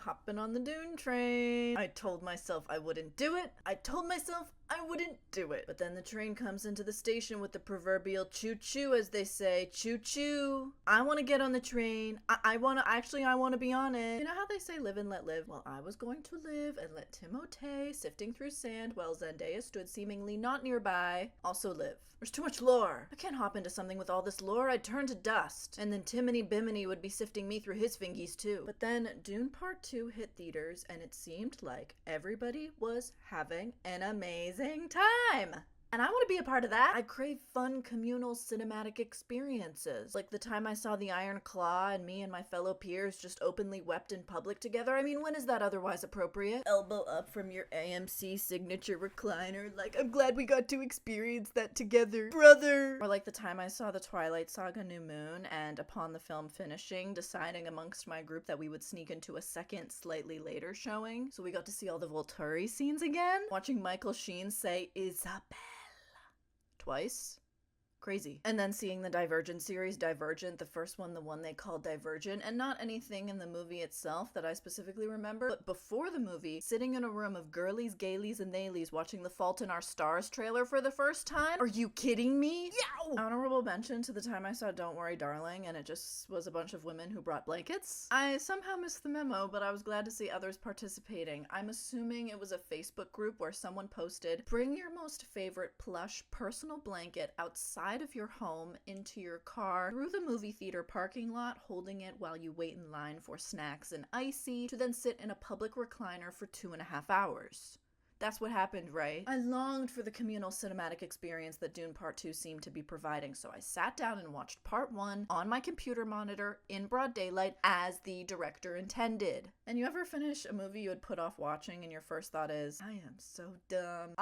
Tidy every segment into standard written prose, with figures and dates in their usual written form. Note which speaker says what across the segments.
Speaker 1: hopping on the Dune train. I told myself I wouldn't do it. I told myself I wouldn't do it. But then the train comes into the station with the proverbial choo-choo, as they say. Choo-choo. I want to get on the train. I want to be on it. You know how they say live and let live? Well, I was going to live and let Timothée, sifting through sand while Zendaya stood seemingly not nearby, also live. There's too much lore. I can't hop into something with all this lore. I'd turn to dust. And then Timony Bimini would be sifting me through his fingies too. But then Dune Part 2 hit theaters and it seemed like everybody was having an amazing time. And I want to be a part of that. I crave fun communal cinematic experiences. Like the time I saw The Iron Claw and me and my fellow peers just openly wept in public together. I mean, when is that otherwise appropriate? Elbow up from your AMC signature recliner. Like, I'm glad we got to experience that together, brother. Or like the time I saw the Twilight Saga New Moon and upon the film finishing, deciding amongst my group that we would sneak into a second, slightly later showing. So we got to see all the Volturi scenes again. Watching Michael Sheen say, Isabelle. Twice. Crazy. And then seeing the Divergent series, Divergent, the first one, the one they called Divergent, and not anything in the movie itself that I specifically remember, but before the movie, sitting in a room of girlies, gailies, and theylies watching the Fault in Our Stars trailer for the first time. Are you kidding me? Yow! Honorable mention to the time I saw Don't Worry Darling, and it just was a bunch of women who brought blankets. I somehow missed the memo, but I was glad to see others participating. I'm assuming it was a Facebook group where someone posted, bring your most favorite plush personal blanket outside of your home into your car through the movie theater parking lot, holding it while you wait in line for snacks and icy, to then sit in a public recliner for 2.5 hours. That's what happened, right? I longed for the communal cinematic experience that Dune Part 2 seemed to be providing, so I sat down and watched Part 1 on my computer monitor in broad daylight as the director intended. And you ever finish a movie you had put off watching and your first thought is, I am so dumb.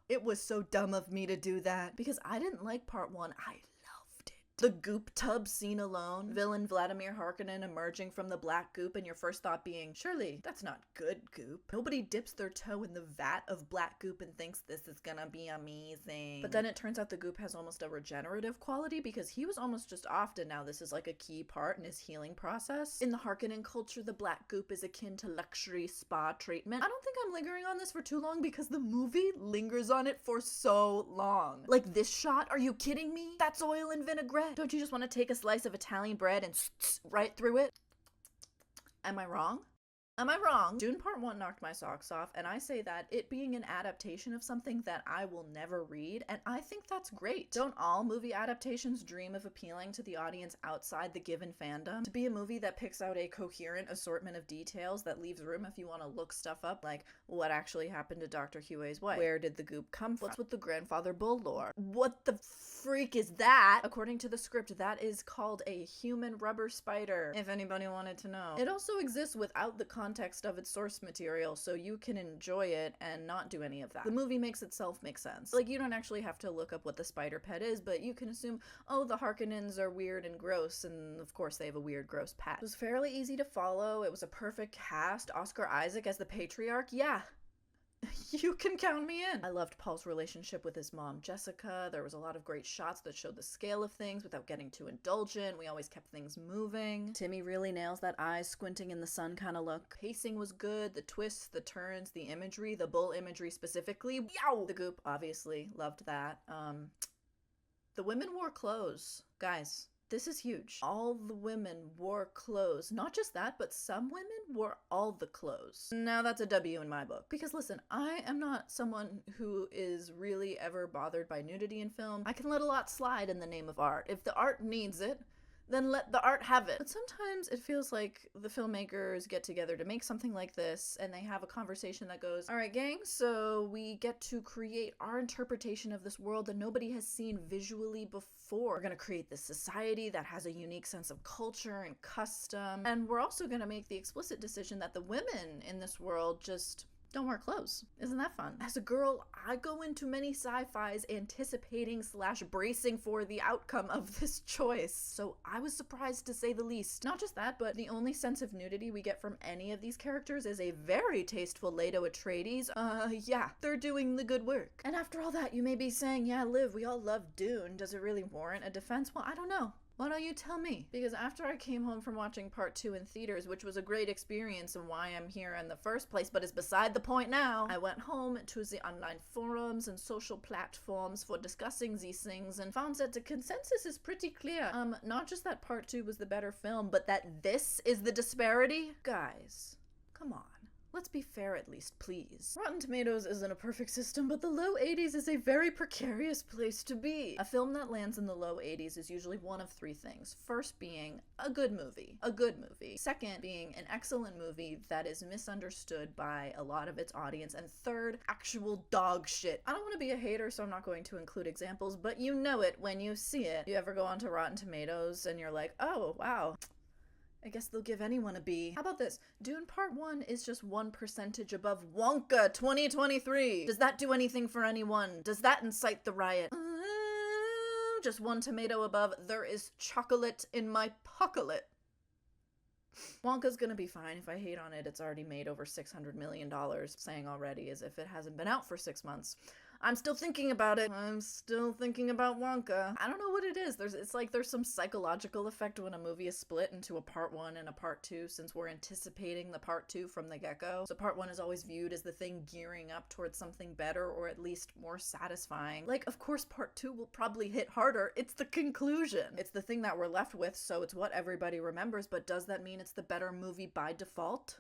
Speaker 1: It was so dumb of me to do that. Because I didn't like Part 1. I loved it. The goop tub scene alone, villain Vladimir Harkonnen emerging from the black goop and your first thought being, surely that's not good goop. Nobody dips their toe in the vat of black goop and thinks this is gonna be amazing. But then it turns out the goop has almost a regenerative quality because he was almost just off, and now this is like a key part in his healing process. In the Harkonnen culture, the black goop is akin to luxury spa treatment. I don't think I'm lingering on this for too long because the movie lingers on it for so long. Like this shot, are you kidding me? That's oil and vinaigrette. Don't you just want to take a slice of Italian bread and right through it? Am I wrong? Am I wrong? Dune Part 1 knocked my socks off, and I say that it being an adaptation of something that I will never read, and I think that's great. Don't all movie adaptations dream of appealing to the audience outside the given fandom? To be a movie that picks out a coherent assortment of details that leaves room if you want to look stuff up, like what actually happened to Dr. Huey's wife? Where did the goop come from? What's with the grandfather bull lore? What the freak is that? According to the script, that is called a human rubber spider, if anybody wanted to know. It also exists without the context of its source material, so you can enjoy it and not do any of that. The movie makes itself make sense. Like, you don't actually have to look up what the spider pet is, but you can assume, oh, the Harkonnens are weird and gross, and of course they have a weird, gross pet. It was fairly easy to follow. It was a perfect cast. Oscar Isaac as the patriarch, yeah. You can count me in. I loved Paul's relationship with his mom, Jessica. There was a lot of great shots that showed the scale of things without getting too indulgent. We always kept things moving. Timmy really nails that eyes squinting in the sun kind of look. Pacing was good. The twists, the turns, the imagery, the bull imagery specifically. Yow! The goop, obviously. Loved that. The women wore clothes. Guys. This is huge. All the women wore clothes. Not just that, but some women wore all the clothes. Now that's a W in my book. Because listen, I am not someone who is really ever bothered by nudity in film. I can let a lot slide in the name of art. If the art needs it, then let the art have it. But sometimes it feels like the filmmakers get together to make something like this and they have a conversation that goes, all right, gang, so we get to create our interpretation of this world that nobody has seen visually before. We're gonna create this society that has a unique sense of culture and custom, and we're also gonna make the explicit decision that the women in this world just don't wear clothes. Isn't that fun? As a girl, I go into many sci-fis anticipating / bracing for the outcome of this choice. So I was surprised to say the least. Not just that, but the only sense of nudity we get from any of these characters is a very tasteful Leto Atreides. Yeah, they're doing the good work. And after all that, you may be saying, yeah, Liv, we all love Dune. Does it really warrant a defense? Well, I don't know. Why don't you tell me? Because after I came home from watching part 2 in theaters, which was a great experience and why I'm here in the first place, but is beside the point now, I went home to the online forums and social platforms for discussing these things and found that the consensus is pretty clear. Not just that part 2 was the better film, but that this is the disparity? Guys, come on. Let's be fair at least, please. Rotten Tomatoes isn't a perfect system, but the low 80s is a very precarious place to be. A film that lands in the low 80s is usually one of 3 things. First being a good movie. A good movie. Second being an excellent movie that is misunderstood by a lot of its audience. And third, actual dog shit. I don't want to be a hater, so I'm not going to include examples, but you know it when you see it. You ever go onto Rotten Tomatoes and you're like, oh, wow. I guess they'll give anyone a B. How about this? Dune Part 1 is just 1% above Wonka 2023. Does that do anything for anyone? Does that incite the riot? Just 1 tomato above. There is chocolate in my pocklet. Wonka's gonna be fine. If I hate on it, it's already made over $600 million. Saying already as if it hasn't been out for 6 months. I'm still thinking about it. I'm still thinking about Wonka. I don't know what it is. It's like there's some psychological effect when a movie is split into a part 1 and a part 2 since we're anticipating the part 2 from the get-go. So part 1 is always viewed as the thing gearing up towards something better or at least more satisfying. Like, of course part 2 will probably hit harder. It's the conclusion. It's the thing that we're left with, so it's what everybody remembers, but does that mean it's the better movie by default?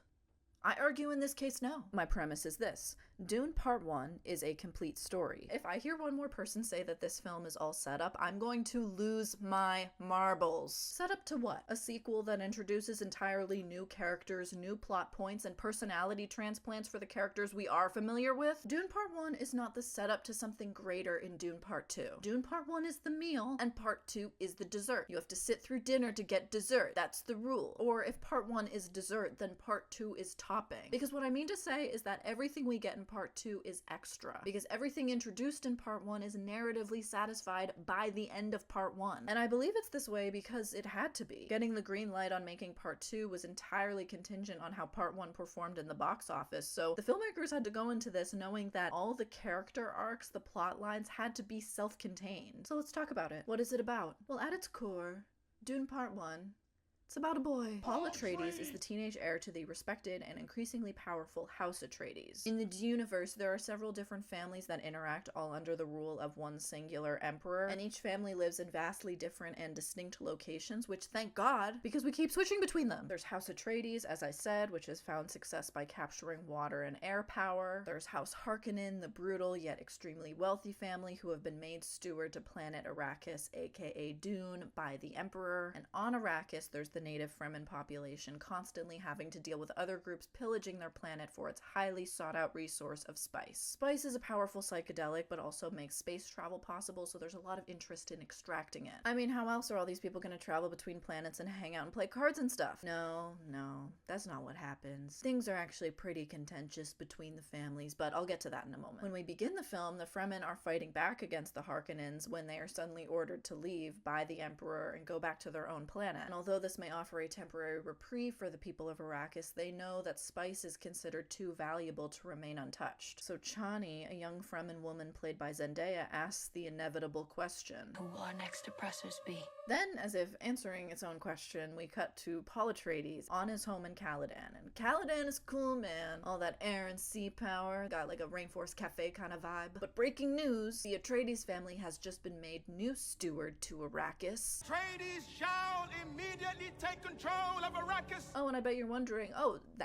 Speaker 1: I argue in this case, no. My premise is this. Dune Part 1 is a complete story. If I hear one more person say that this film is all set up, I'm going to lose my marbles. Set up to what? A sequel that introduces entirely new characters, new plot points, and personality transplants for the characters we are familiar with? Dune Part 1 is not the setup to something greater in Dune Part 2. Dune Part 1 is the meal, and Part 2 is the dessert. You have to sit through dinner to get dessert. That's the rule. Or if Part 1 is dessert, then Part 2 is topping. Because what I mean to say is that everything we get in Part 2 is extra. Because everything introduced in Part 1 is narratively satisfied by the end of Part 1. And I believe it's this way because it had to be. Getting the green light on making Part 2 was entirely contingent on how Part 1 performed in the box office, so the filmmakers had to go into this knowing that all the character arcs, the plot lines, had to be self-contained. So let's talk about it. What is it about? Well, at its core, Dune Part 1, it's about a boy. Paul Atreides is the teenage heir to the respected and increasingly powerful House Atreides. In the Duneverse, there are several different families that interact all under the rule of one singular emperor, and each family lives in vastly different and distinct locations, which thank God, because we keep switching between them. There's House Atreides, as I said, which has found success by capturing water and air power. There's House Harkonnen, the brutal yet extremely wealthy family who have been made steward to planet Arrakis, aka Dune, by the Emperor. And on Arrakis, there's the native Fremen population constantly having to deal with other groups pillaging their planet for its highly sought-out resource of spice. Spice is a powerful psychedelic, but also makes space travel possible, so there's a lot of interest in extracting it. I mean, how else are all these people gonna travel between planets and hang out and play cards and stuff? No, that's not what happens. Things are actually pretty contentious between the families, but I'll get to that in a moment. When we begin the film, the Fremen are fighting back against the Harkonnens when they are suddenly ordered to leave by the Emperor and go back to their own planet. And although this may offer a temporary reprieve for the people of Arrakis, they know that spice is considered too valuable to remain untouched. So Chani, a young Fremen woman played by Zendaya, asks the inevitable question.
Speaker 2: Who will our next oppressors be?
Speaker 1: Then, as if answering its own question, we cut to Paul Atreides on his home in Caladan. And Caladan is cool, man. All that air and sea power. Got like a Rainforest Cafe kind of vibe. But breaking news, the Atreides family has just been made new steward to Arrakis.
Speaker 3: Atreides shall immediately take control of Arrakis.
Speaker 1: Oh, and I bet you're wondering,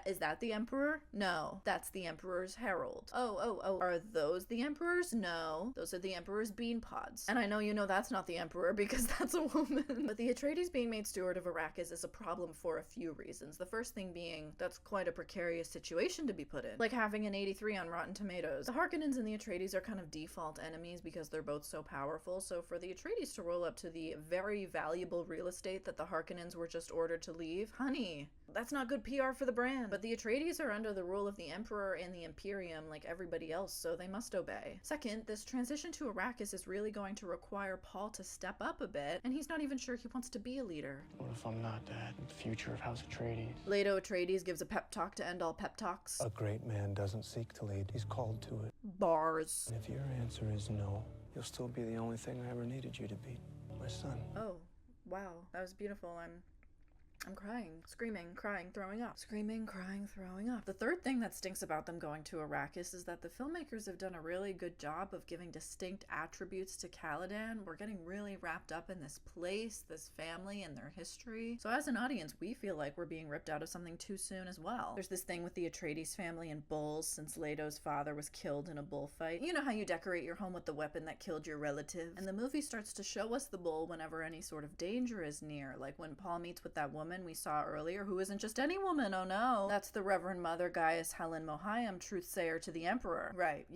Speaker 1: is that the Emperor? No, that's the Emperor's herald. Oh, are those the Emperors? No, those are the Emperor's bean pods. And I know you know that's not the Emperor because that's a woman. But the Atreides being made steward of Arrakis is a problem for a few reasons. The first thing being, that's quite a precarious situation to be put in. Like having an 83 on Rotten Tomatoes. The Harkonnens and the Atreides are kind of default enemies because they're both so powerful, so for the Atreides to roll up to the very valuable real estate that the Harkonnens were just ordered to leave, honey, that's not good PR for the brand. But the Atreides are under the rule of the Emperor and the Imperium like everybody else, so they must obey. Second, this transition to Arrakis is really going to require Paul to step up a bit, and he's not even sure he wants to be a leader.
Speaker 4: What if I'm not Dad? The future of House Atreides.
Speaker 1: Leto Atreides gives a pep talk to end all pep talks.
Speaker 4: A great man doesn't seek to lead, he's called to it.
Speaker 1: Bars.
Speaker 4: And if your answer is no, you'll still be the only thing I ever needed you to be, my son.
Speaker 1: Oh. Wow, that was beautiful. I'm crying, screaming, crying, throwing up. Screaming, crying, throwing up. The third thing that stinks about them going to Arrakis is that the filmmakers have done a really good job of giving distinct attributes to Caladan. We're getting really wrapped up in this place, this family, and their history. So as an audience, we feel like we're being ripped out of something too soon as well. There's this thing with the Atreides family and bulls since Leto's father was killed in a bullfight. You know how you decorate your home with the weapon that killed your relative? And the movie starts to show us the bull whenever any sort of danger is near, like when Paul meets with that woman we saw earlier, who isn't just any woman, oh no. That's the Reverend Mother Gaius Helen Mohayam, truthsayer to the Emperor. Right,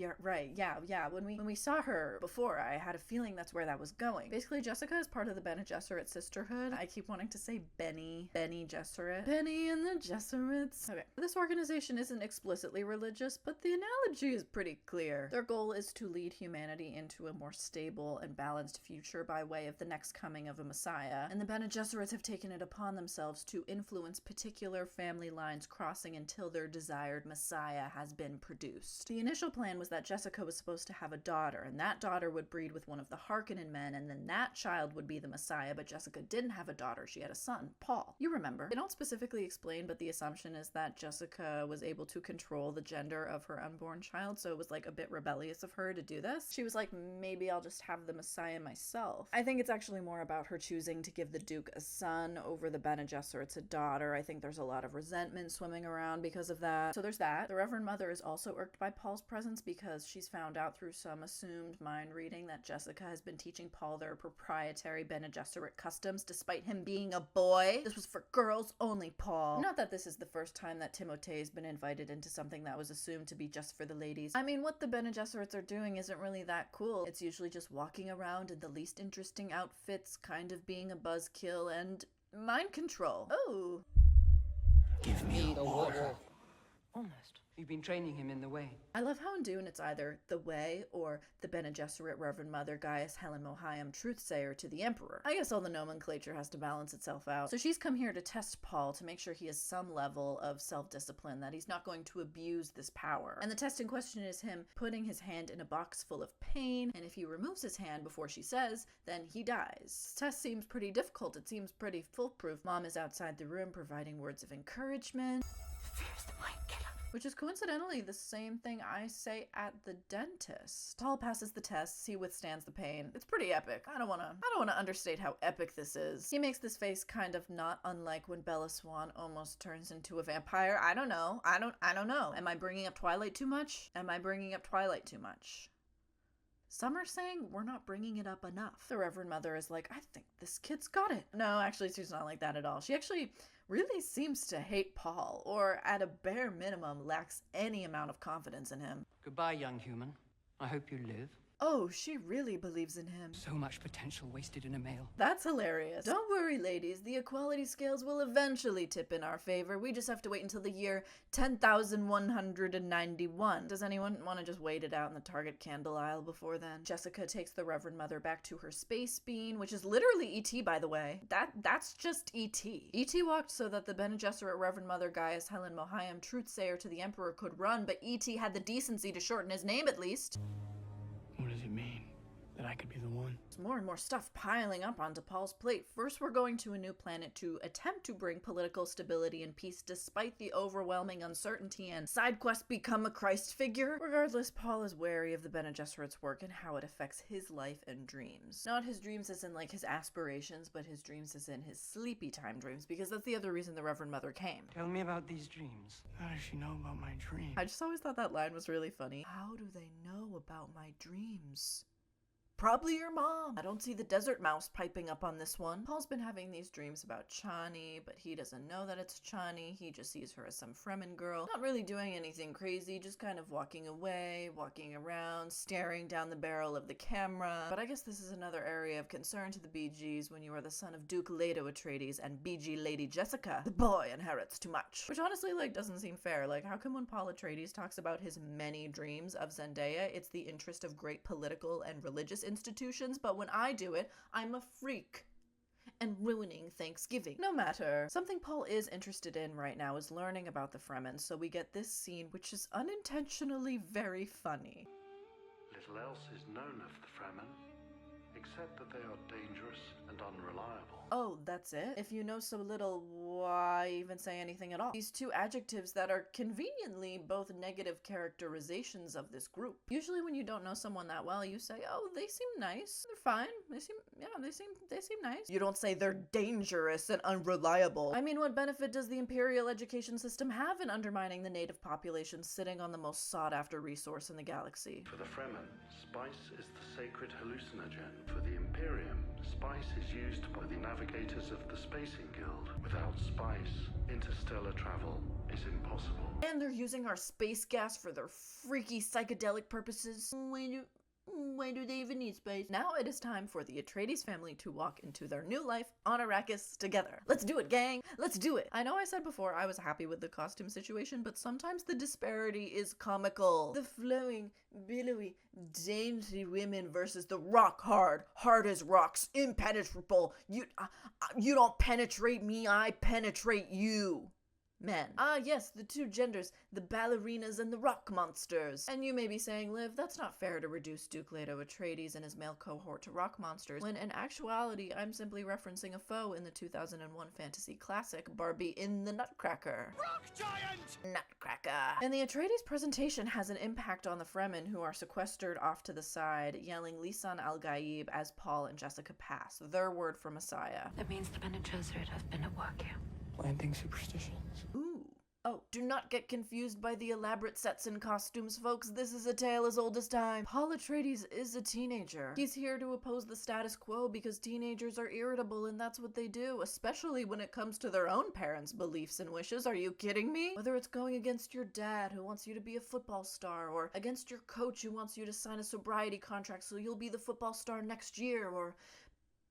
Speaker 1: yeah. When we saw her before, I had a feeling that's where that was going. Basically, Jessica is part of the Bene Gesserit sisterhood. I keep wanting to say Benny Gesserit. Benny and the Gesserits. Okay, this organization isn't explicitly religious, but the analogy is pretty clear. Their goal is to lead humanity into a more stable and balanced future by way of the next coming of a Messiah, and the Bene Gesserits have taken it upon themselves to influence particular family lines crossing until their desired Messiah has been produced. The initial plan was that Jessica was supposed to have a daughter, and that daughter would breed with one of the Harkonnen men, and then that child would be the Messiah, but Jessica didn't have a daughter. She had a son, Paul. You remember. They don't specifically explain, but the assumption is that Jessica was able to control the gender of her unborn child, so it was like a bit rebellious of her to do this. She was like, maybe I'll just have the Messiah myself. I think it's actually more about her choosing to give the Duke a son over the Bene Gesserit's a daughter. I think there's a lot of resentment swimming around because of that. So there's that. The Reverend Mother is also irked by Paul's presence because she's found out through some assumed mind reading that Jessica has been teaching Paul their proprietary Bene Gesserit customs despite him being a boy. This was for girls only, Paul. Not that this is the first time that Timothee's been invited into something that was assumed to be just for the ladies. I mean, what the Bene Gesserits are doing isn't really that cool. It's usually just walking around in the least interesting outfits, kind of being a buzzkill, and mind control. Oh.
Speaker 4: Give me
Speaker 5: The water.
Speaker 6: Almost. You've been training him in the way.
Speaker 1: I love how in Dune it's either the Way or the Bene Gesserit Reverend Mother Gaius Helen Mohayam, truthsayer to the Emperor. I guess all the nomenclature has to balance itself out. So she's come here to test Paul to make sure he has some level of self-discipline, that he's not going to abuse this power. And the test in question is him putting his hand in a box full of pain, and if he removes his hand before she says, then he dies. This test seems pretty difficult. It seems pretty foolproof. Mom is outside the room providing words of encouragement.
Speaker 2: Fears the mind killer.
Speaker 1: Which is coincidentally the same thing I say at the dentist. Paul passes the tests, he withstands the pain. It's pretty epic. I don't wanna understate how epic this is. He makes this face kind of not unlike when Bella Swan almost turns into a vampire. I don't know. I don't know. Am I bringing up Twilight too much? Some are saying we're not bringing it up enough. The Reverend Mother is like, I think this kid's got it. No, actually, she's not like that at all. She actually really seems to hate Paul, or at a bare minimum lacks any amount of confidence in him.
Speaker 6: Goodbye, young human. I hope you live.
Speaker 1: Oh, she really believes in him.
Speaker 6: So much potential wasted in a male.
Speaker 1: That's hilarious. Don't worry, ladies. The equality scales will eventually tip in our favor. We just have to wait until the year 10,191. Does anyone want to just wait it out in the Target candle aisle before then? Jessica takes the Reverend Mother back to her space bean, which is literally E.T., by the way. That's just E.T. E.T. walked so that the Bene Gesserit Reverend Mother Gaius Helen Mohayam, truthsayer to the Emperor, could run, but E.T. had the decency to shorten his name at least.
Speaker 4: What does it mean? That I could be the one?
Speaker 1: There's more and more stuff piling up onto Paul's plate. First, we're going to a new planet to attempt to bring political stability and peace despite the overwhelming uncertainty, and side quest become a Christ figure. Regardless, Paul is wary of the Bene Gesserit's work and how it affects his life and dreams. Not his dreams as in like his aspirations, but his dreams as in his sleepy time dreams, because that's the other reason the Reverend Mother came.
Speaker 6: Tell me about these dreams.
Speaker 4: How does she know about my dream?
Speaker 1: I just always thought that line was really funny. How do they know about my dreams? Probably your mom. I don't see the desert mouse piping up on this one. Paul's been having these dreams about Chani, but he doesn't know that it's Chani. He just sees her as some Fremen girl. Not really doing anything crazy, just kind of walking away, walking around, staring down the barrel of the camera. But I guess this is another area of concern to the BGs when you are the son of Duke Leto Atreides and BG Lady Jessica. The boy inherits too much. Which honestly, like, doesn't seem fair. Like, how come when Paul Atreides talks about his many dreams of Zendaya, it's the interest of great political and religious institutions, but when I do it, I'm a freak and ruining Thanksgiving. No matter. Something Paul is interested in right now is learning about the Fremen, so we get this scene which is unintentionally very funny.
Speaker 7: Little else is known of the Fremen, except that they are dangerous and unreliable.
Speaker 1: Oh, that's it? If you know so little, why even say anything at all? These two adjectives that are conveniently both negative characterizations of this group. Usually when you don't know someone that well, you say, oh, they seem nice. They're fine. They seem nice. You don't say they're dangerous and unreliable. I mean, what benefit does the imperial education system have in undermining the native population sitting on the most sought-after resource in the galaxy?
Speaker 5: For the Fremen, spice is the sacred hallucinogen. For the Imperium, spice is used by the navigators of the Spacing Guild. Without spice, interstellar travel is impossible.
Speaker 1: And they're using our space gas for their freaky psychedelic purposes. Why do they even need space? Now it is time for the Atreides family to walk into their new life on Arrakis together. Let's do it, gang! Let's do it! I know I said before I was happy with the costume situation, but sometimes the disparity is comical. The flowing, billowy, dainty women versus the rock hard as rocks, impenetrable. You don't penetrate me, I penetrate you. Men. Ah, yes, the two genders, the ballerinas and the rock monsters. And you may be saying, Liv, that's not fair to reduce Duke Leto Atreides and his male cohort to rock monsters, when in actuality, I'm simply referencing a foe in the 2001 fantasy classic, Barbie in the Nutcracker.
Speaker 3: Rock giant!
Speaker 1: Nutcracker. And the Atreides presentation has an impact on the Fremen, who are sequestered off to the side, yelling Lisan al-Gaib as Paul and Jessica pass, their word for Messiah.
Speaker 2: That means the Bene Gesserit have been at work here.
Speaker 4: Planting superstitions.
Speaker 1: Ooh. Oh, do not get confused by the elaborate sets and costumes, folks. This is a tale as old as time. Paul Atreides is a teenager. He's here to oppose the status quo because teenagers are irritable and that's what they do, especially when it comes to their own parents' beliefs and wishes. Are you kidding me? Whether it's going against your dad who wants you to be a football star, or against your coach who wants you to sign a sobriety contract so you'll be the football star next year, or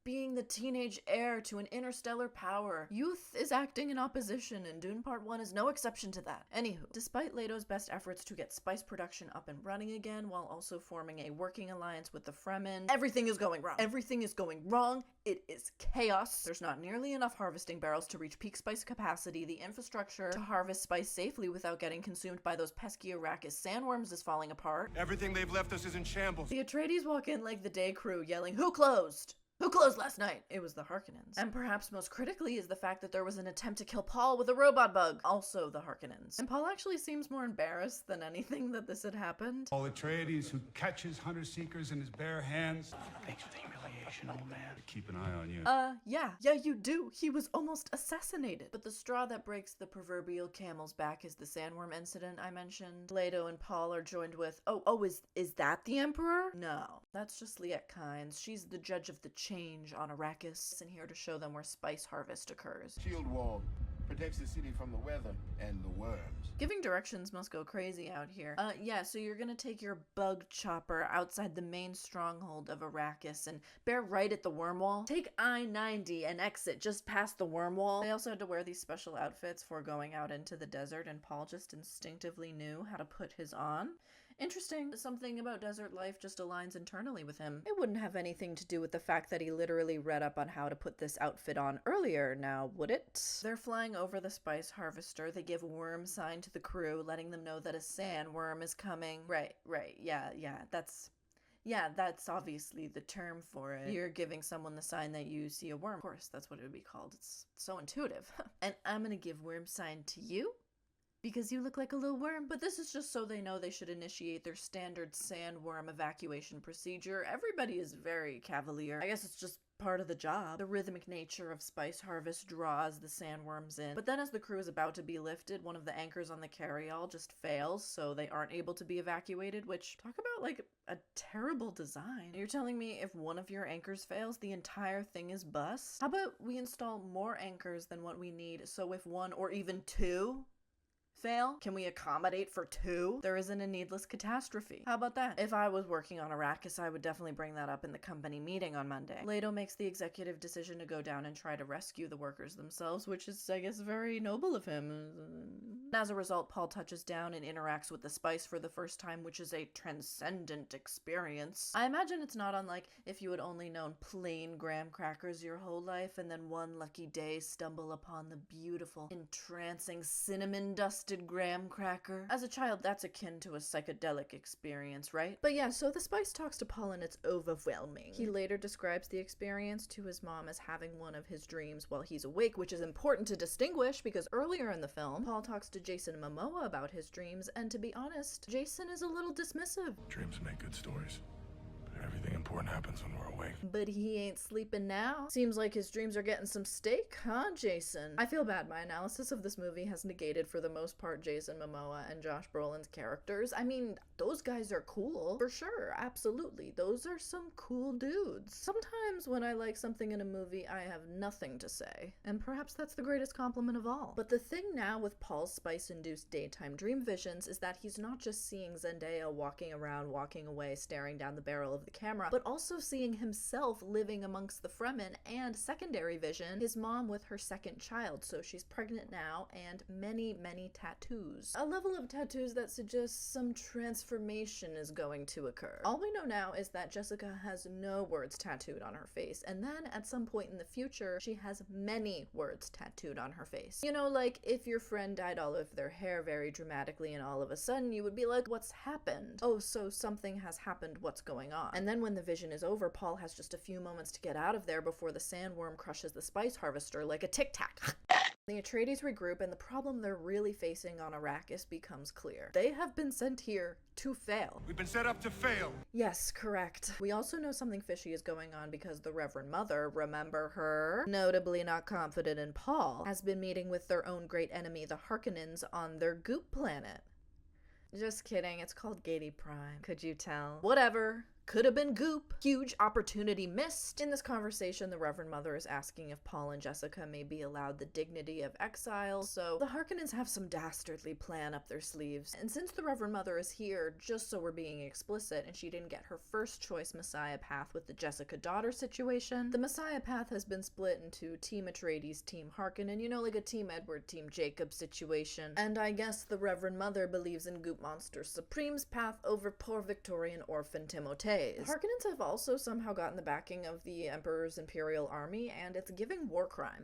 Speaker 1: being the teenage heir to an interstellar power. Youth is acting in opposition, and Dune Part 1 is no exception to that. Anywho, despite Leto's best efforts to get spice production up and running again, while also forming a working alliance with the Fremen, everything is going wrong. Everything is going wrong. It is chaos. There's not nearly enough harvesting barrels to reach peak spice capacity. The infrastructure to harvest spice safely without getting consumed by those pesky Arrakis sandworms is falling apart.
Speaker 3: Everything they've left us is in shambles.
Speaker 1: The Atreides walk in like the day crew, yelling, "Who closed? Who closed last night?" It was the Harkonnens. And perhaps most critically is the fact that there was an attempt to kill Paul with a robot bug. Also the Harkonnens. And Paul actually seems more embarrassed than anything that this had happened.
Speaker 7: Paul Atreides, who catches hunter-seekers in his bare hands.
Speaker 4: Thanks for the humiliation, old man.
Speaker 7: Keep an eye on you.
Speaker 1: Yeah, you do. He was almost assassinated. But the straw that breaks the proverbial camel's back is the sandworm incident I mentioned. Leto and Paul are joined with, is that the Emperor? No, that's just Liet Kynes. She's the judge of the change on Arrakis, and here to show them where spice harvest occurs.
Speaker 8: Shield wall protects the city from the weather and the worms.
Speaker 1: Giving directions must go crazy out here. Yeah, so you're gonna take your bug chopper outside the main stronghold of Arrakis and bear right at the worm wall. Take I-90 and exit just past the worm wall. They also had to wear these special outfits for going out into the desert, and Paul just instinctively knew how to put his on. Interesting. Something about desert life just aligns internally with him. It wouldn't have anything to do with the fact that he literally read up on how to put this outfit on earlier, now would it? They're flying over the spice harvester. They give worm sign to the crew, letting them know that a sandworm is coming. Right, yeah, that's obviously the term for it. You're giving someone the sign that you see a worm. Of course, that's what it would be called. It's so intuitive. And I'm gonna give worm sign to you, because you look like a little worm. But this is just so they know they should initiate their standard sandworm evacuation procedure. Everybody is very cavalier. I guess it's just part of the job. The rhythmic nature of spice harvest draws the sandworms in. But then as the crew is about to be lifted, one of the anchors on the carryall just fails, so they aren't able to be evacuated, which, talk about like a terrible design. You're telling me if one of your anchors fails, the entire thing is bust? How about we install more anchors than what we need, so if one or even two fail, can we accommodate for two? There isn't a needless catastrophe. How about that? If I was working on Arrakis, I would definitely bring that up in the company meeting on Monday. Leto makes the executive decision to go down and try to rescue the workers themselves, which is, I guess, very noble of him. As a result, Paul touches down and interacts with the spice for the first time, which is a transcendent experience. I imagine it's not unlike if you had only known plain graham crackers your whole life and then one lucky day stumble upon the beautiful, entrancing cinnamon dust frosted graham cracker. As a child, that's akin to a psychedelic experience, right? But yeah, so the spice talks to Paul and it's overwhelming. He later describes the experience to his mom as having one of his dreams while he's awake, which is important to distinguish because earlier in the film, Paul talks to Jason Momoa about his dreams, and to be honest, Jason is a little dismissive.
Speaker 9: Dreams make good stories. Everything important happens when we're awake.
Speaker 1: But he ain't sleeping now. Seems like his dreams are getting some steak, huh, Jason? I feel bad. My analysis of this movie has negated for the most part Jason Momoa and Josh Brolin's characters. I mean, those guys are cool. For sure, absolutely. Those are some cool dudes. Sometimes when I like something in a movie, I have nothing to say. And perhaps that's the greatest compliment of all. But the thing now with Paul's spice-induced daytime dream visions is that he's not just seeing Zendaya walking around, walking away, staring down the barrel of the camera, but also seeing himself living amongst the Fremen, and secondary vision, his mom with her second child, so she's pregnant now, and many, many tattoos. A level of tattoos that suggests some transformation is going to occur. All we know now is that Jessica has no words tattooed on her face, and then at some point in the future, she has many words tattooed on her face. You know, like if your friend dyed all of their hair very dramatically and all of a sudden you would be like, what's happened? Oh, so something has happened, what's going on? And then when the vision is over, Paul has just a few moments to get out of there before the sandworm crushes the spice harvester like a tic-tac. The Atreides regroup, and the problem they're really facing on Arrakis becomes clear. They have been sent here to fail.
Speaker 3: We've been set up to fail.
Speaker 1: Yes, correct. We also know something fishy is going on because the Reverend Mother, remember her, notably not confident in Paul, has been meeting with their own great enemy, the Harkonnens, on their goop planet. Just kidding, it's called Gady Prime. Could you tell? Whatever. Could have been goop. Huge opportunity missed. In this conversation, the Reverend Mother is asking if Paul and Jessica may be allowed the dignity of exile, so the Harkonnens have some dastardly plan up their sleeves. And since the Reverend Mother is here, just so we're being explicit, and she didn't get her first choice Messiah path with the Jessica daughter situation, the Messiah path has been split into Team Atreides, Team Harkonnen, you know, like a Team Edward, Team Jacob situation. And I guess the Reverend Mother believes in Goop Monster Supreme's path over poor Victorian orphan Timothée. The Harkonnens have also somehow gotten the backing of the Emperor's Imperial Army, and it's giving war crime.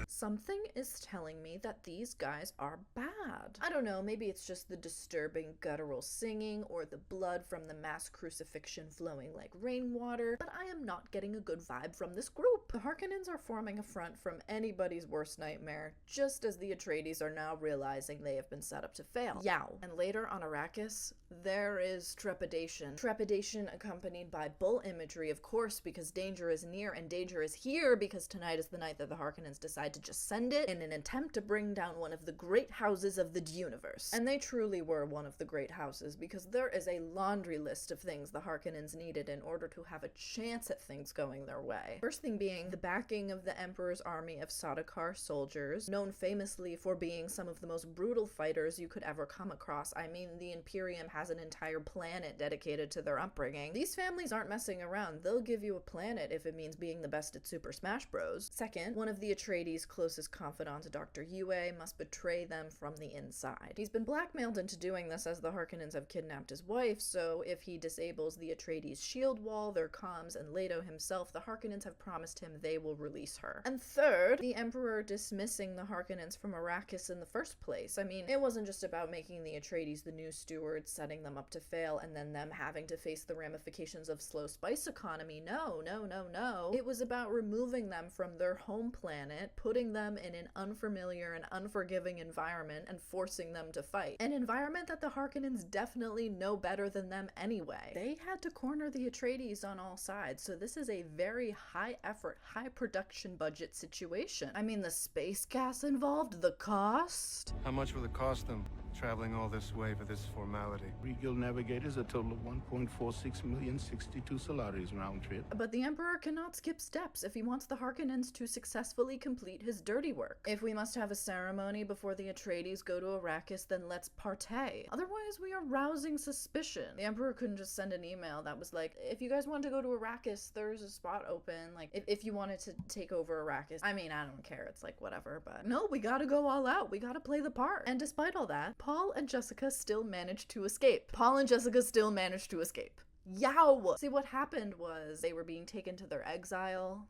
Speaker 1: Something is telling me that these guys are bad. I don't know, maybe it's just the disturbing guttural singing or the blood from the mass crucifixion flowing like rainwater, but I am not getting a good vibe from this group. The Harkonnens are forming a front from anybody's worst nightmare, just as the Atreides are now realizing they have been set up to fail. Yow. And later on Arrakis, there is trepidation. Trepidation accompanied by bull imagery, of course, because danger is near, and danger is here because tonight is the night that the Harkonnens decide to just send it in an attempt to bring down one of the great houses of the universe. And they truly were one of the great houses, because there is a laundry list of things the Harkonnens needed in order to have a chance at things going their way. First thing being the backing of the Emperor's army of Sardaukar soldiers, known famously for being some of the most brutal fighters you could ever come across. I mean, the Imperium has an entire planet dedicated to their upbringing. These families aren't messing around. They'll give you a planet if it means being the best at Super Smash Bros. Second, one of the Atreides' closest confidants, Dr. Yue, must betray them from the inside. He's been blackmailed into doing this as the Harkonnens have kidnapped his wife, so if he disables the Atreides' shield wall, their comms, and Leto himself, the Harkonnens have promised him they will release her. And third, the Emperor dismissing the Harkonnens from Arrakis in the first place. I mean, it wasn't just about making the Atreides the new stewards, setting them up to fail, and then them having to face the ramifications of slow spice economy. No. It was about removing them from their home planet, putting them in an unfamiliar and unforgiving environment, and forcing them to fight. An environment that the Harkonnens definitely know better than them anyway. They had to corner the Atreides on all sides, so this is a very high effort, high production budget situation. I mean, the space gas involved, the cost.
Speaker 3: How much will it cost them, traveling all this way for this formality?
Speaker 8: Regal Navigators, a total of 1.46 million, 62 salaries round trip.
Speaker 1: But the Emperor cannot skip steps if he wants the Harkonnens to successfully complete his dirty work. If we must have a ceremony before the Atreides go to Arrakis, then let's partay. Otherwise, we are rousing suspicion. The Emperor couldn't just send an email that was like, if you guys want to go to Arrakis, there's a spot open. Like, if you wanted to take over Arrakis. I mean, I don't care. It's like, whatever. But no, we gotta go all out. We gotta play the part. And despite all that, Paul and Jessica still managed to escape. Yow! See, what happened was they were being taken to their exile.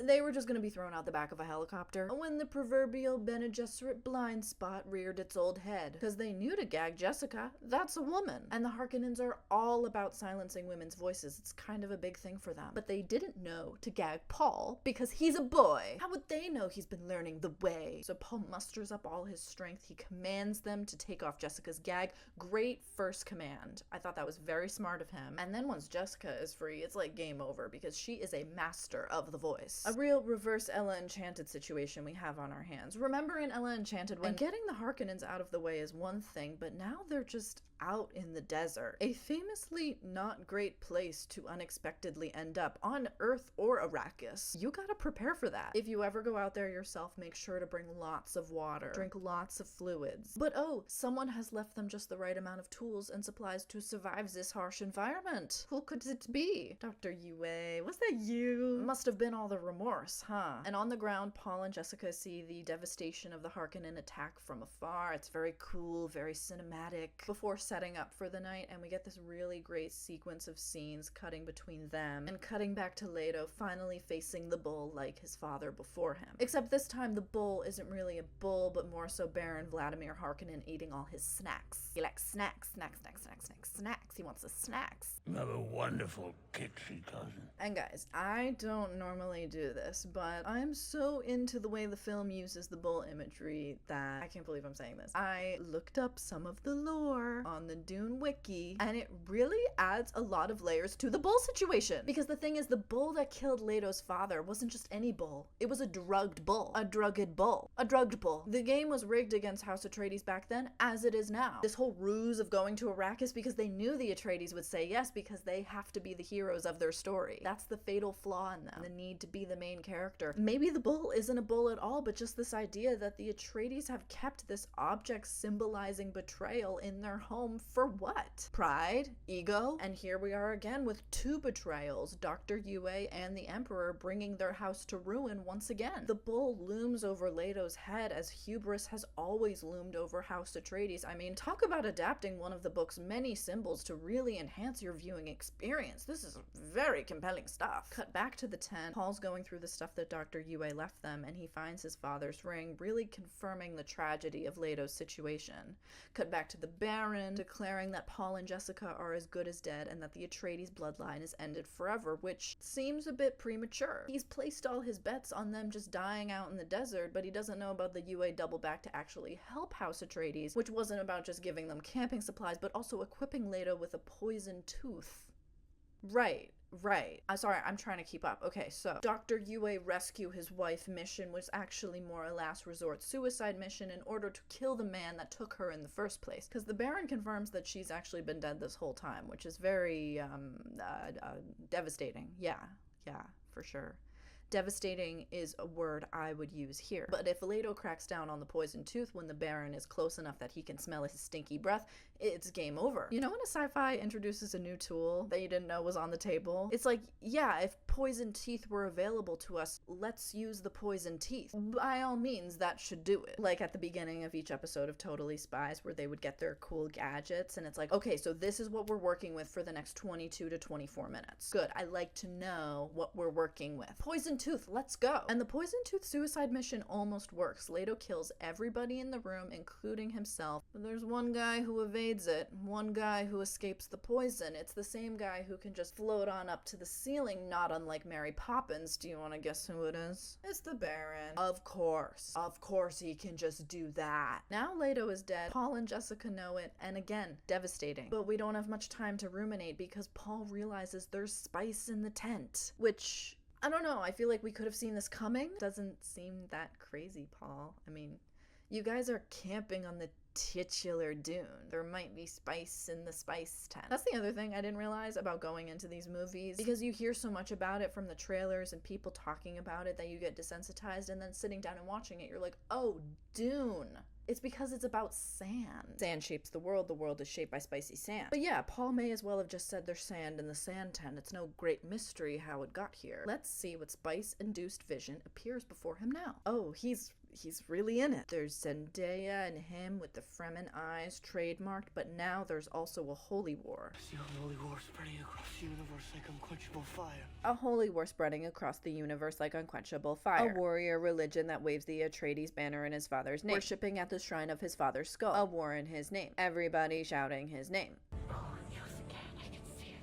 Speaker 1: They were just gonna be thrown out the back of a helicopter when the proverbial Bene Gesserit blind spot reared its old head. Because they knew to gag Jessica, that's a woman. And the Harkonnens are all about silencing women's voices. It's kind of a big thing for them. But they didn't know to gag Paul because he's a boy. How would they know he's been learning the way? So Paul musters up all his strength. He commands them to take off Jessica's gag. Great first command. I thought that was very smart of him. And then once Jessica is free, it's like game over because she is a master of the voice. A real reverse Ella Enchanted situation we have on our hands. Remember in Ella Enchanted when getting the Harkonnens out of the way is one thing, but now they're just out in the desert. A famously not great place to unexpectedly end up on Earth or Arrakis. You gotta prepare for that. If you ever go out there yourself, make sure to bring lots of water, drink lots of fluids. But oh, someone has left them just the right amount of tools and supplies to survive this harsh environment. Who could it be? Dr. Yue, was that you? Must have been all the remorse, huh? And on the ground, Paul and Jessica see the devastation of the Harkonnen attack from afar. It's very cool, very cinematic. Before setting up for the night, and we get this really great sequence of scenes cutting between them and cutting back to Leto finally facing the bull like his father before him. Except this time the bull isn't really a bull, but more so Baron Vladimir Harkonnen eating all his snacks. He likes snacks, snacks, snacks, snacks, snacks, snacks. He wants the snacks.
Speaker 4: You have a wonderful kitschy cousin.
Speaker 1: And guys, I don't normally do this, but I'm so into the way the film uses the bull imagery that I can't believe I'm saying this. I looked up some of the lore on the Dune wiki, and it really adds a lot of layers to the bull situation. Because the thing is, the bull that killed Leto's father wasn't just any bull. It was a drugged bull. A drugged bull. A drugged bull. The game was rigged against House Atreides back then, as it is now. This whole ruse of going to Arrakis because they knew the Atreides would say yes because they have to be the heroes of their story. That's the fatal flaw in them. The need to be the main character. Maybe the bull isn't a bull at all, but just this idea that the Atreides have kept this object symbolizing betrayal in their home for what? Pride? Ego? And here we are again with two betrayals, Dr. Yue and the Emperor bringing their house to ruin once again. The bull looms over Leto's head as hubris has always loomed over House Atreides. I mean, talk about adapting one of the book's many symbols to really enhance your viewing experience. This is very compelling stuff. Cut back to the tent. Paul's going through the stuff that Dr. Yue left them, and he finds his father's ring, really confirming the tragedy of Leto's situation. Cut back to the Baron, declaring that Paul and Jessica are as good as dead and that the Atreides bloodline is ended forever, which seems a bit premature. He's placed all his bets on them just dying out in the desert, but he doesn't know about the Yue double back to actually help House Atreides, which wasn't about just giving them camping supplies, but also equipping Leto with a poisoned tooth. Right. I'm sorry, I'm trying to keep up. Okay, so Dr. Yue rescue his wife mission was actually more a last resort suicide mission in order to kill the man that took her in the first place. Because the Baron confirms that she's actually been dead this whole time, which is very, devastating. Yeah, for sure. Devastating is a word I would use here. But if Leto cracks down on the poisoned tooth when the Baron is close enough that he can smell his stinky breath, it's game over. You know when a sci-fi introduces a new tool that you didn't know was on the table? It's like, yeah, if poisoned teeth were available to us, let's use the poisoned teeth. By all means, that should do it. Like at the beginning of each episode of Totally Spies where they would get their cool gadgets and it's like, okay, so this is what we're working with for the next 22 to 24 minutes. Good, I like to know what we're working with. Poisoned tooth, let's go. And the poison tooth suicide mission almost works. Leto kills everybody in the room, including himself. But there's one guy who evades it, one guy who escapes the poison. It's the same guy who can just float on up to the ceiling, not unlike Mary Poppins. Do you want to guess who it is? It's the Baron. Of course he can just do that. Now Leto is dead. Paul and Jessica know it, and again, devastating. But we don't have much time to ruminate because Paul realizes there's spice in the tent, which, I don't know, I feel like we could have seen this coming. Doesn't seem that crazy, Paul. I mean, you guys are camping on the titular Dune. There might be spice in the spice tent. That's the other thing I didn't realize about going into these movies, because you hear so much about it from the trailers and people talking about it that you get desensitized, and then sitting down and watching it, you're like, oh, Dune. It's because it's about sand. Sand shapes the world is shaped by spicy sand. But yeah, Paul may as well have just said there's sand in the sand tent. It's no great mystery how it got here. Let's see what spice-induced vision appears before him now. Oh, he's he's really in it. There's Zendaya and him with the Fremen eyes trademarked, but now there's also a holy war.
Speaker 4: I see a holy war spreading across the universe like unquenchable fire.
Speaker 1: A holy war spreading across the universe like unquenchable fire. A warrior religion that waves the Atreides banner in his father's name. Worshipping at the shrine of his father's skull. A war in his name. Everybody shouting his name.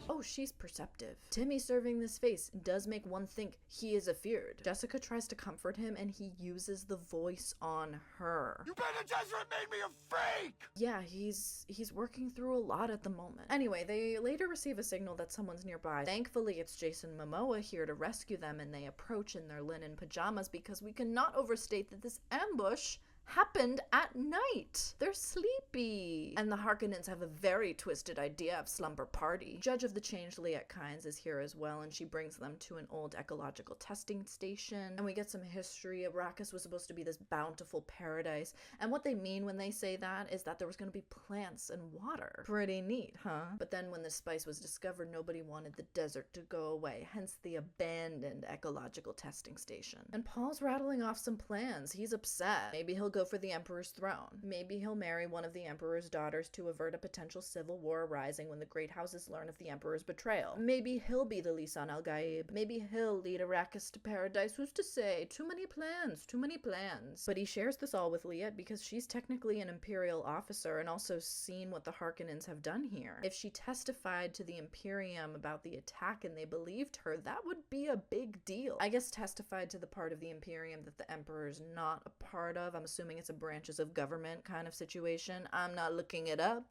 Speaker 1: Oh, she's perceptive. Timmy serving this face does make one think he is afeared. Jessica tries to comfort him and he uses the voice on her.
Speaker 3: You Bene Gesserit made me a freak!
Speaker 1: Yeah, he's working through a lot at the moment. Anyway, they later receive a signal that someone's nearby. Thankfully, it's Jason Momoa here to rescue them, and they approach in their linen pajamas because we cannot overstate that this ambush happened at night. They're sleepy. And the Harkonnens have a very twisted idea of slumber party. Judge of the Change, Liet Kynes, is here as well, and she brings them to an old ecological testing station. And we get some history. Arrakis was supposed to be this bountiful paradise. And what they mean when they say that is that there was going to be plants and water. Pretty neat, huh? But then when the spice was discovered, nobody wanted the desert to go away, hence the abandoned ecological testing station. And Paul's rattling off some plans. He's upset. Maybe he'll go for the Emperor's throne. Maybe he'll marry one of the Emperor's daughters to avert a potential civil war arising when the great houses learn of the Emperor's betrayal. Maybe he'll be the Lisan al-Gaib. Maybe he'll lead Arrakis to paradise. Who's to say? Too many plans. Too many plans. But he shares this all with Liet because she's technically an Imperial officer and also seen what the Harkonnens have done here. If she testified to the Imperium about the attack and they believed her, that would be a big deal. I guess testified to the part of the Imperium that the Emperor's not a part of. I'm assuming it's a branches of government kind of situation. I'm not looking it up.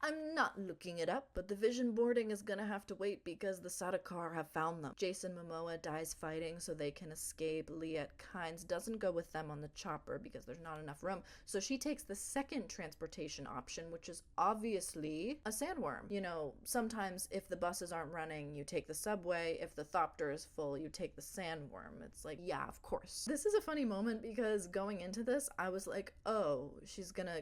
Speaker 1: But the vision boarding is gonna have to wait because the Sardaukar have found them. Jason Momoa dies fighting so they can escape. Liet Kynes doesn't go with them on the chopper because there's not enough room. So she takes the second transportation option, which is obviously a sandworm. You know, sometimes if the buses aren't running, you take the subway. If the thopter is full, you take the sandworm. It's like, yeah, of course. This is a funny moment because going into this, I was like, oh, she's gonna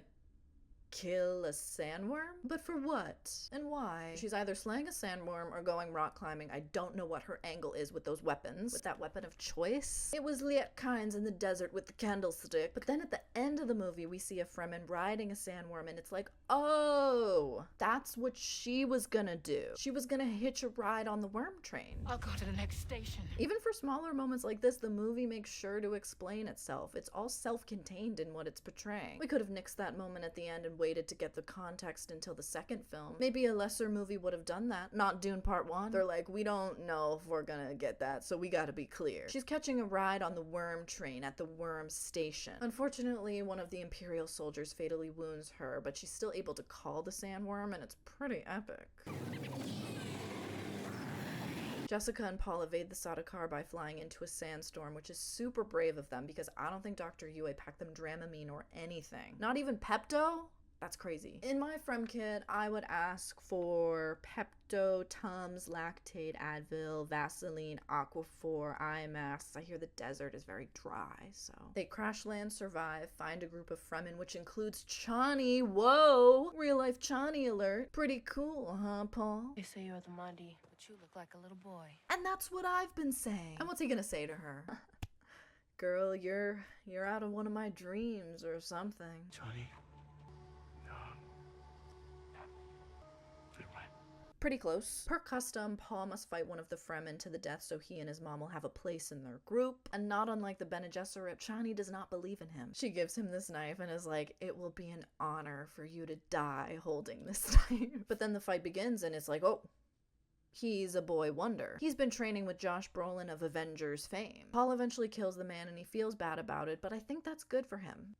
Speaker 1: kill a sandworm? But for what? And why? She's either slaying a sandworm or going rock climbing. I don't know what her angle is with those weapons. With that weapon of choice? It was Liet Kynes in the desert with the candlestick. But then at the end of the movie, we see a Fremen riding a sandworm and it's like, oh, that's what she was gonna do. She was gonna hitch a ride on the worm train.
Speaker 2: I'll go to the next station.
Speaker 1: Even for smaller moments like this, the movie makes sure to explain itself. It's all self-contained in what it's portraying. We could have nixed that moment at the end and waited to get the context until the second film. Maybe a lesser movie would have done that. Not Dune Part 1. They're like, we don't know if we're gonna get that, so we gotta be clear. She's catching a ride on the worm train at the worm station. Unfortunately, one of the Imperial soldiers fatally wounds her, but she's still able to call the sandworm, and it's pretty epic. Jessica and Paul evade the Sardaukar by flying into a sandstorm, which is super brave of them because I don't think Dr. Yue packed them Dramamine or anything. Not even Pepto? That's crazy. In my Frem kit, I would ask for Pepto, Tums, Lactate, Advil, Vaseline, Aquaphor, eye masks. I hear the desert is very dry, so. They crash land, survive, find a group of Fremen, which includes Chani. Whoa! Real life Chani alert. Pretty cool, huh, Paul?
Speaker 2: They say you're the Mahdi, but you look like a little boy.
Speaker 1: And that's what I've been saying. And what's he gonna say to her? Girl, you're out of one of my dreams or something.
Speaker 4: Johnny.
Speaker 1: Pretty close. Per custom, Paul must fight one of the Fremen to the death so he and his mom will have a place in their group. And not unlike the Bene Gesserit, Chani does not believe in him. She gives him this knife and is like, it will be an honor for you to die holding this knife. But then the fight begins and it's like, oh, he's a boy wonder. He's been training with Josh Brolin of Avengers fame. Paul eventually kills the man and he feels bad about it, but I think that's good for him.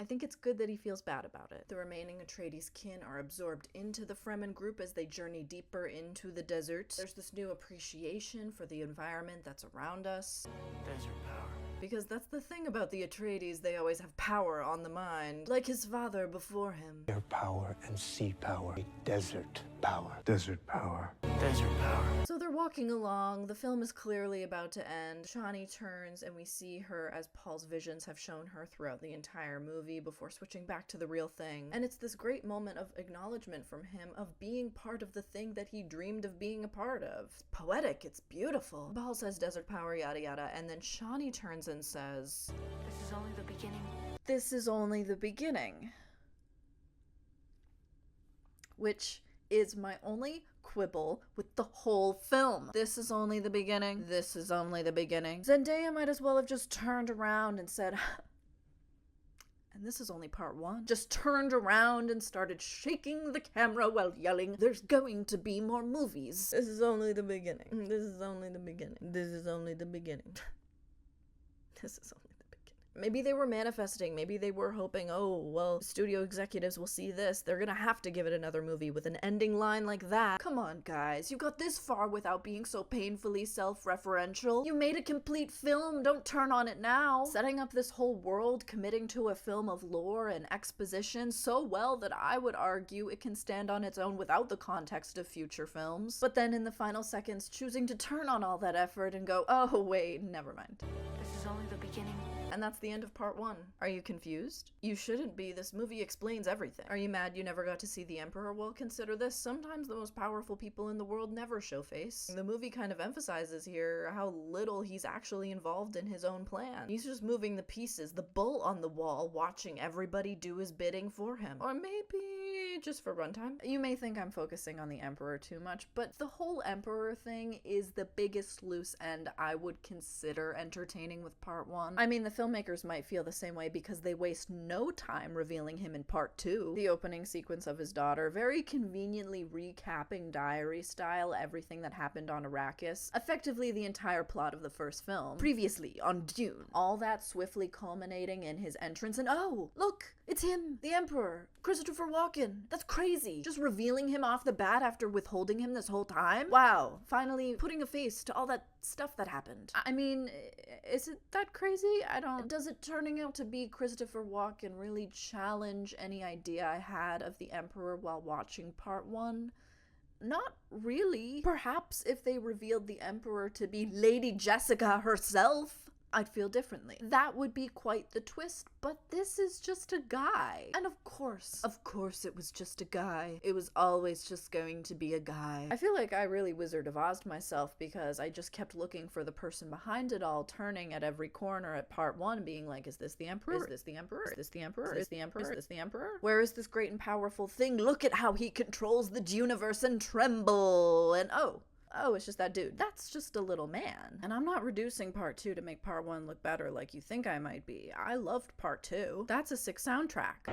Speaker 1: I think it's good that he feels bad about it. The remaining Atreides kin are absorbed into the Fremen group as they journey deeper into the desert. There's this new appreciation for the environment that's around us.
Speaker 4: Desert power.
Speaker 1: Because that's the thing about the Atreides, they always have power on the mind, like his father before him.
Speaker 4: Air power and sea power. Desert power. Desert power. Desert power.
Speaker 1: So they're walking along, the film is clearly about to end. Chani turns and we see her as Paul's visions have shown her throughout the entire movie before switching back to the real thing. And it's this great moment of acknowledgement from him of being part of the thing that he dreamed of being a part of. It's poetic, it's beautiful. Paul says desert power, yada yada, and then Chani turns and says,
Speaker 2: This is only the beginning.
Speaker 1: this is only the beginning. Which is my only quibble with the whole film. This is only the beginning. This is only the beginning. Zendaya might as well have just turned around and said, and this is only part one, just turned around and started shaking the camera while yelling, there's going to be more movies. This is only the beginning. This is only the beginning. This is only the beginning. This is only the beginning. Maybe they were manifesting. Maybe they were hoping, oh, well, studio executives will see this. They're gonna have to give it another movie with an ending line like that. Come on, guys. You got this far without being so painfully self-referential. You made a complete film. Don't turn on it now. Setting up this whole world, committing to a film of lore and exposition so well that I would argue it can stand on its own without the context of future films. But then in the final seconds, choosing to turn on all that effort and go, oh, wait, never mind.
Speaker 2: This is only the beginning.
Speaker 1: And that's the end of part one. Are you confused? You shouldn't be. This movie explains everything. Are you mad you never got to see the Emperor? Well, consider this. Sometimes the most powerful people in the world never show face. The movie kind of emphasizes here how little he's actually involved in his own plan. He's just moving the pieces, the bull on the wall, watching everybody do his bidding for him. Or maybe just for runtime. You may think I'm focusing on the Emperor too much, but the whole Emperor thing is the biggest loose end I would consider entertaining with part one. I mean, the filmmakers might feel the same way because they waste no time revealing him in part two. The opening sequence of his daughter, very conveniently recapping diary style everything that happened on Arrakis, effectively the entire plot of the first film. Previously on Dune. All that swiftly culminating in his entrance and oh, look, it's him, the Emperor, Christopher Walken. That's crazy. Just revealing him off the bat after withholding him this whole time? Wow, finally putting a face to all that stuff that happened. I mean, is it that crazy? I don't... Does it turning out to be Christopher Walken really challenge any idea I had of the Emperor while watching part one? Not really. Perhaps if they revealed the Emperor to be Lady Jessica herself, I'd feel differently. That would be quite the twist, but this is just a guy. And of course it was just a guy. It was always just going to be a guy. I feel like I really Wizard of Oz'd myself because I just kept looking for the person behind it all, turning at every corner at part one, being like, is this the Emperor? Is this the Emperor? Is this the Emperor? Is this the Emperor? Is this the Emperor? Where is this great and powerful thing? Look at how he controls the universe and tremble. And oh, it's just that dude. That's just a little man. And I'm not reducing part two to make part one look better like you think I might be. I loved part two. That's a sick soundtrack.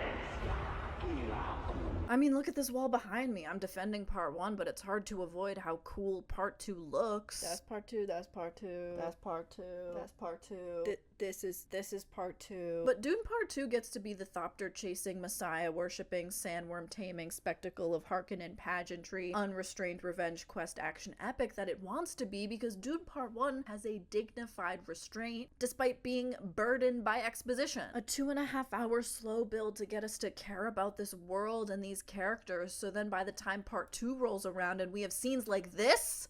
Speaker 1: I mean, look at this wall behind me. I'm defending part one, but it's hard to avoid how cool part two looks. That's part two, that's part two, that's part two, that's part two. This is part two. But Dune part two gets to be the Thopter-chasing, Messiah-worshipping, sandworm-taming spectacle of Harkonnen pageantry, unrestrained revenge quest action epic that it wants to be because Dune part one has a dignified restraint despite being burdened by exposition. A 2.5 hour slow build to get us to care about this world and these characters, so then by the time part two rolls around and we have scenes like this,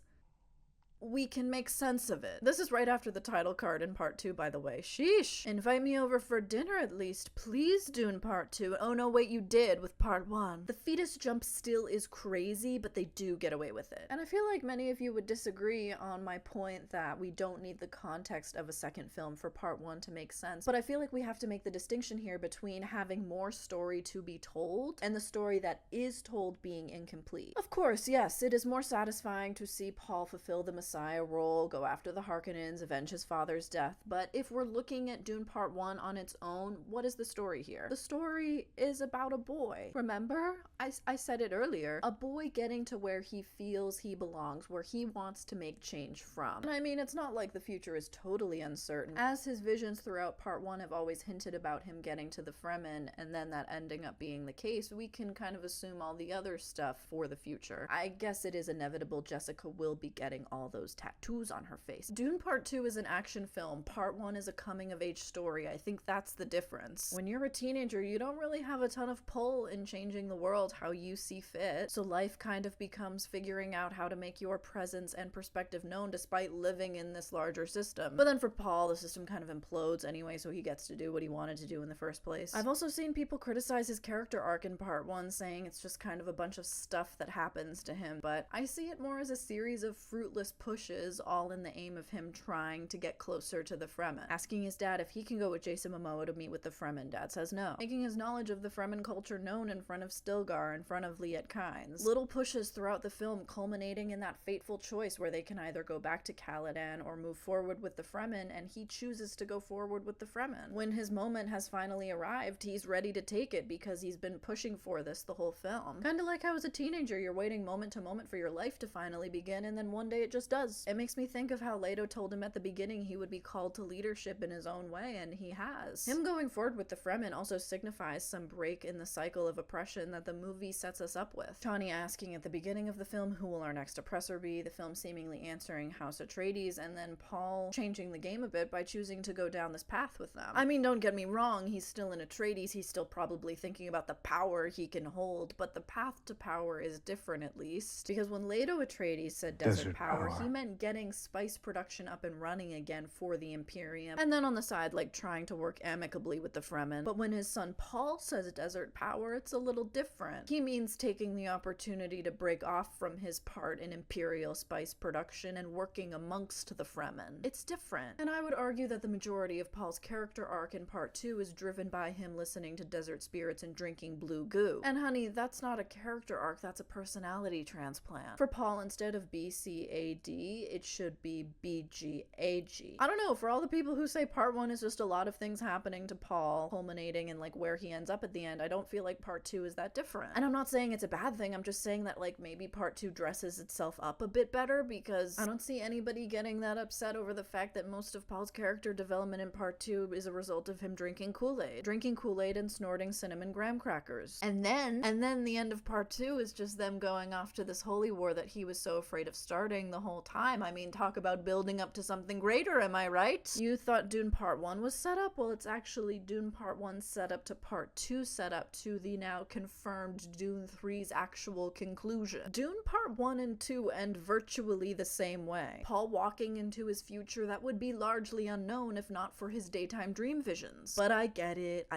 Speaker 1: we can make sense of it. This is right after the title card in part two, by the way. Sheesh. Invite me over for dinner at least. Please, Dune part two. Oh no, wait, you did with part one. The fetus jump still is crazy, but they do get away with it. And I feel like many of you would disagree on my point that we don't need the context of a second film for part one to make sense. But I feel like we have to make the distinction here between having more story to be told and the story that is told being incomplete. Of course, yes, it is more satisfying to see Paul fulfill the Messiah role, go after the Harkonnens, avenge his father's death, but if we're looking at Dune Part 1 on its own, what is the story here? The story is about a boy. Remember? I said it earlier. A boy getting to where he feels he belongs, where he wants to make change from. And I mean, it's not like the future is totally uncertain. As his visions throughout Part 1 have always hinted about him getting to the Fremen, and then that ending up being the case, we can kind of assume all the other stuff for the future. I guess it is inevitable Jessica will be getting all those tattoos on her face. Dune Part 2 is an action film. Part 1 is a coming-of-age story. I think that's the difference. When you're a teenager, you don't really have a ton of pull in changing the world how you see fit, so life kind of becomes figuring out how to make your presence and perspective known despite living in this larger system. But then for Paul, the system kind of implodes anyway, so he gets to do what he wanted to do in the first place. I've also seen people criticize his character arc in Part 1, saying it's just kind of a bunch of stuff that happens to him, but I see it more as a series of fruitless pushes, all in the aim of him trying to get closer to the Fremen. Asking his dad if he can go with Jason Momoa to meet with the Fremen, dad says no. Making his knowledge of the Fremen culture known in front of Stilgar, in front of Liet Kynes. Little pushes throughout the film culminating in that fateful choice where they can either go back to Caladan or move forward with the Fremen, and he chooses to go forward with the Fremen. When his moment has finally arrived, he's ready to take it because he's been pushing for this the whole film. Kinda like how as a teenager you're waiting moment to moment for your life to finally begin, and then one day it just does. It makes me think of how Leto told him at the beginning he would be called to leadership in his own way, and he has. Him going forward with the Fremen also signifies some break in the cycle of oppression that the movie sets us up with. Chani asking at the beginning of the film who will our next oppressor be, the film seemingly answering House Atreides, and then Paul changing the game a bit by choosing to go down this path with them. I mean, don't get me wrong, he's still in Atreides, he's still probably thinking about the power he can hold, but the path to power is different at least. Because when Leto Atreides said desert power, he meant getting spice production up and running again for the Imperium, and then on the side, like trying to work amicably with the Fremen. But when his son Paul says desert power, it's a little different. He means taking the opportunity to break off from his part in Imperial spice production and working amongst the Fremen. It's different. And I would argue that the majority of Paul's character arc in part 2 is driven by him listening to desert spirits and drinking blue goo. And honey, that's not a character arc, that's a personality transplant. For Paul, instead of BCAD, it should be BGAG. I don't know, for all the people who say part 1 is just a lot of things happening to Paul, culminating in like where he ends up at the end, I don't feel like part 2 is that different. And I'm not saying it's a bad thing, I'm just saying that like maybe part 2 dresses itself up a bit better, because I don't see anybody getting that upset over the fact that most of Paul's character development in part 2 is a result of him drinking Kool-Aid. Drinking Kool-Aid and snorting cinnamon graham crackers. And then the end of part 2 is just them going off to this holy war that he was so afraid of starting the whole time. I mean, talk about building up to something greater, am I right? You thought Dune part 1 was set up? Well, it's actually Dune part 1 set up to part 2 set up to the now confirmed Dune 3's actual conclusion. Dune part 1 and 2 end virtually the same way. Paul walking into his future that would be largely unknown if not for his daytime dream visions. But I get it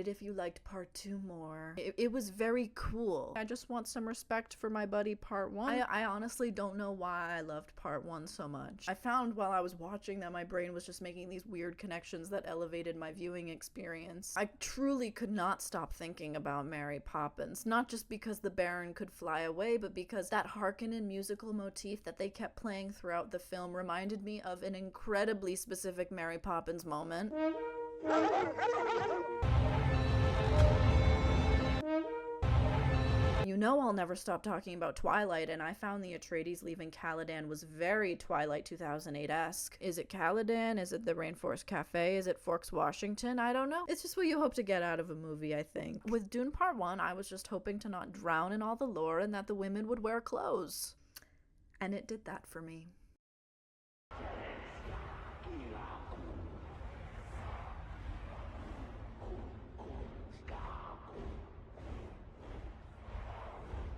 Speaker 1: if you liked part 2 more. It was very cool. I just want some respect for my buddy part 1. I honestly don't know why I loved part 1 so much. I found while I was watching that my brain was just making these weird connections that elevated my viewing experience. I truly could not stop thinking about Mary Poppins, not just because the Baron could fly away, but because that Harkonnen musical motif that they kept playing throughout the film reminded me of an incredibly specific Mary Poppins moment. You know I'll never stop talking about Twilight, and I found the Atreides leaving Caladan was very Twilight 2008-esque. Is it Caladan? Is it the Rainforest Cafe? Is it Forks, Washington? I don't know. It's just what you hope to get out of a movie, I think. With Dune Part 1, I was just hoping to not drown in all the lore and that the women would wear clothes. And it did that for me.